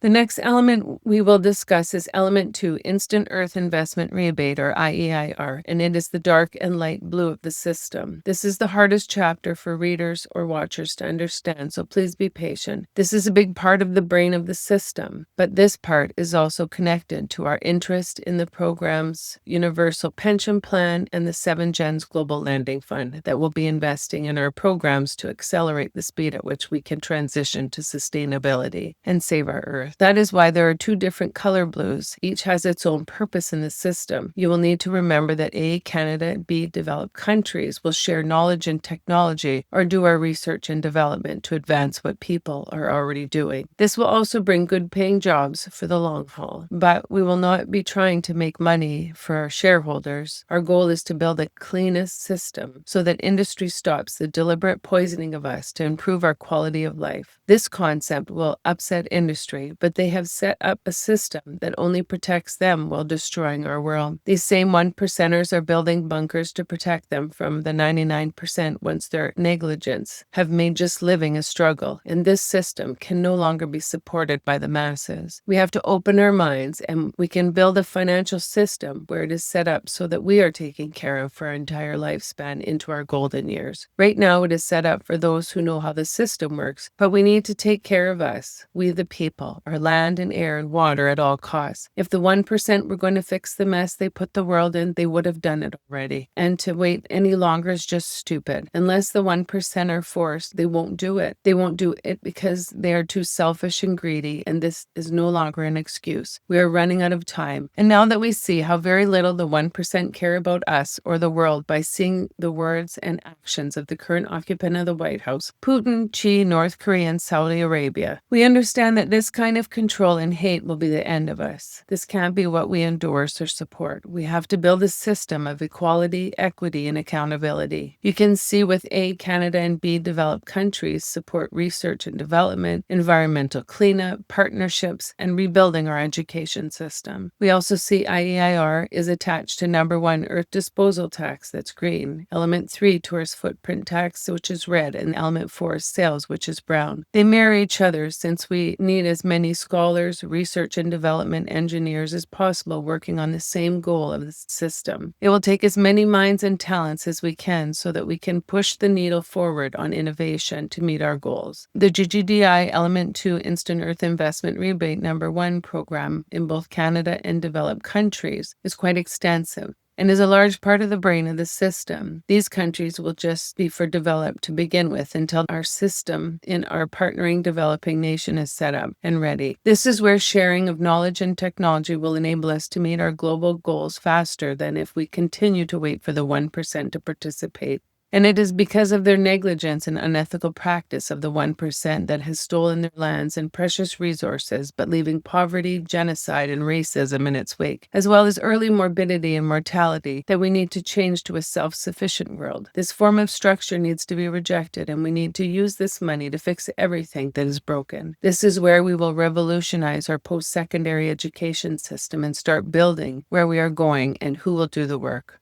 The next element we will discuss is Element 2, Instant Earth Investment Rebate, or IEIR, and it is the dark and light blue of the system. This is the hardest chapter for readers or watchers to understand, so please be patient. This is a big part of the brain of the system, but this part is also connected to our interest in the program's Universal Pension Plan and the 7 Gens Global Landing Fund that will be investing in our programs to accelerate the speed at which we can transition to sustainability and save our Earth. That is why there are 2 different color blues. Each has its own purpose in the system. You will need to remember that A, Canada, and B, developed countries will share knowledge and technology or do our research and development to advance what people are already doing. This will also bring good paying jobs for the long haul. But we will not be trying to make money for our shareholders. Our goal is to build the cleanest system so that industry stops the deliberate poisoning of us to improve our quality of life. This concept will upset industry, but they have set up a system that only protects them while destroying our world. These same 1%ers are building bunkers to protect them from the 99% once their negligence have made just living a struggle, and this system can no longer be supported by the masses. We have to open our minds, and we can build a financial system where it is set up so that we are taken care of for our entire lifespan into our golden years. Right now, it is set up for those who know how the system works, but we need to take care of us, we the people, our land and air and water at all costs. If the 1% were going to fix the mess they put the world in, they would have done it already. And to wait any longer is just stupid. Unless the 1% are forced, they won't do it. They won't do it because they are too selfish and greedy, and this is no longer an excuse. We are running out of time. And now that we see how very little the 1% care about us or the world by seeing the words and actions of the current occupant of the White House, Putin, Xi, North Korea, and Saudi Arabia, we understand that this kind of control and hate will be the end of us. This can't be what we endorse or support. We have to build a system of equality, equity, and accountability. You can see with A, Canada, and B, developed countries support research and development, environmental cleanup, partnerships, and rebuilding our education system. We also see IEIR is attached to number 1, Earth Disposal Tax, that's green, element 3, Tourist Footprint Tax, which is red, and element 4, Sales, which is brown. They marry each other since we need as many scholars, research and development engineers as possible working on the same goal of the system. It will take as many minds and talents as we can so that we can push the needle forward on innovation to meet our goals. The GGDI Element 2 Instant Earth Investment Rebate number 1 program in both Canada and developed countries is quite extensive and is a large part of the brain of the system. These countries will just be for developed to begin with until our system in our partnering developing nation is set up and ready. This is where sharing of knowledge and technology will enable us to meet our global goals faster than if we continue to wait for the 1% to participate. And it is because of their negligence and unethical practice of the 1% that has stolen their lands and precious resources, but leaving poverty, genocide, and racism in its wake, as well as early morbidity and mortality, that we need to change to a self-sufficient world. This form of structure needs to be rejected, and we need to use this money to fix everything that is broken. This is where we will revolutionize our post-secondary education system and start building where we are going and who will do the work.